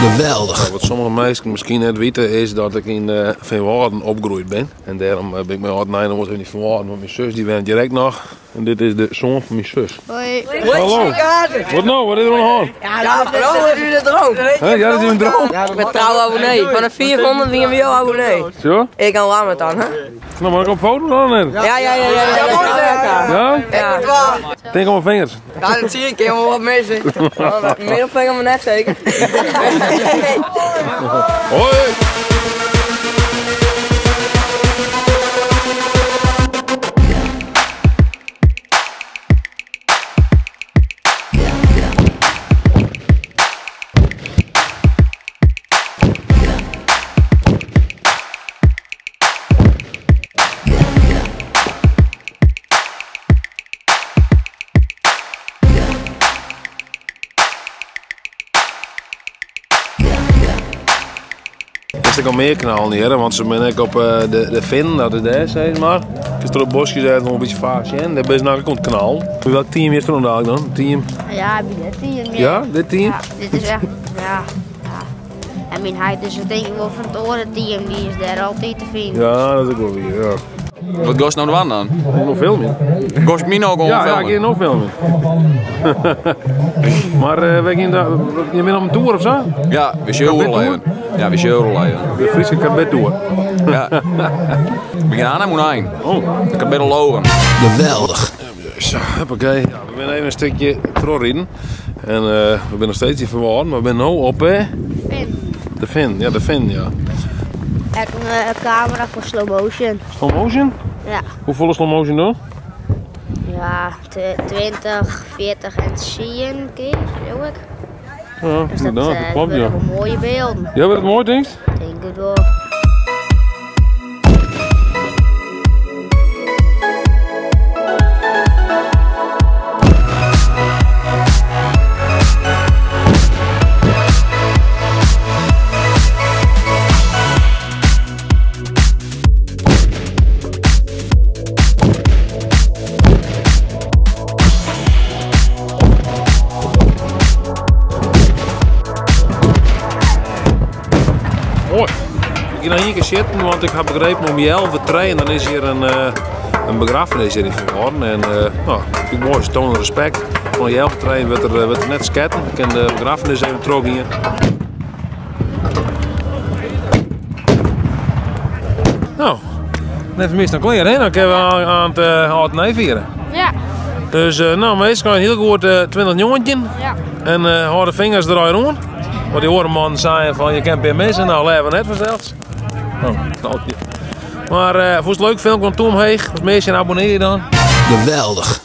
Geweldig. Wat sommige mensen misschien net weten is dat ik in Veenwouden opgegroeid ben. En daarom ben ik mij altijd nooit in die Veenwouden. Want mijn zus die woont direct nog. En dit is de zoon van mijn zus. Hoi. Hallo. Wat nou? Wat is er aan de hand? Ja, dat is de droom. Ja, dat is een droom. Ja, ik ben trouw abonnee. Van de 400 ben je jou abonnee. Zo? Ik kan warm het dan, hè? Nou, maar ik op foto dan net. Ja. Ja? Denk aan mijn vingers. Ja, dat zie ik. Helemaal wat mee zien. Middelvinger maar net zeker. Hoi. Ik al meer knallen hier, want ze ben ik op de Vin, dat is daar, zeg maar. Ik is er op bosjes uit nog een beetje vaak zien. Daar ben je nou komt knal. Welk team is er vandaag dan? Team? Ja, dit team. Ja, dit team? Ja, dit is echt, ja. En mijn huid is denk ik wel van het orenteam, die is daar altijd te vinden. Ja, dat is ook wel weer, ja. Wat kost nou de wand dan? Ik ga nog filmen. Kost me nou gewoon Ja, filmen? ik ga nog filmen. Maar je bent op een tour of zo? Ja, we zijn overleven. Ja, we zijn overleven. De Friese Kabet tour. Ja. We gaan aan moet heen. Oh. Ik kan best logen. Geweldig. Zo, hoppakee. Ja, we zijn even een stukje terugrijden. En we zijn nog steeds in Verwaarden, maar we zijn nu op Finn. de Vin. Ja, de Vin, ja. Ik heb een camera voor slow motion. Slow motion? Ja. Hoeveel slow motion dan? Ja, 20, 40 en zie je een keer, zo ik. Ja, Dus dat inderdaad, dat klopt, ja. worden wel mooie beelden. Ja, wat het mooi denk je? Denk het wel. Mooi. Ik ga hier zitten, want ik heb begrepen om je 11 te trainen. Dan is hier een begrafenis in Verwaarden. En nou, dat vind ik mooi, ze tonen respect. Om je 11 te trainen wordt er net sketten. Ik kan de begrafenis even terug hier. Nou, net mis dan klaar, hè? Dan kunnen we aan het nee vieren. Ja. Dus nou, meestal kan je heel goed 20 jongetje. Ja. En hou de vingers eruit rond. Want die horen man zeggen van je kent PMS en nou leven net vanzelfs. Oh, knaltje. Maar voor het leuk film van Tom Heeg, als meisje abonneer je dan. Geweldig.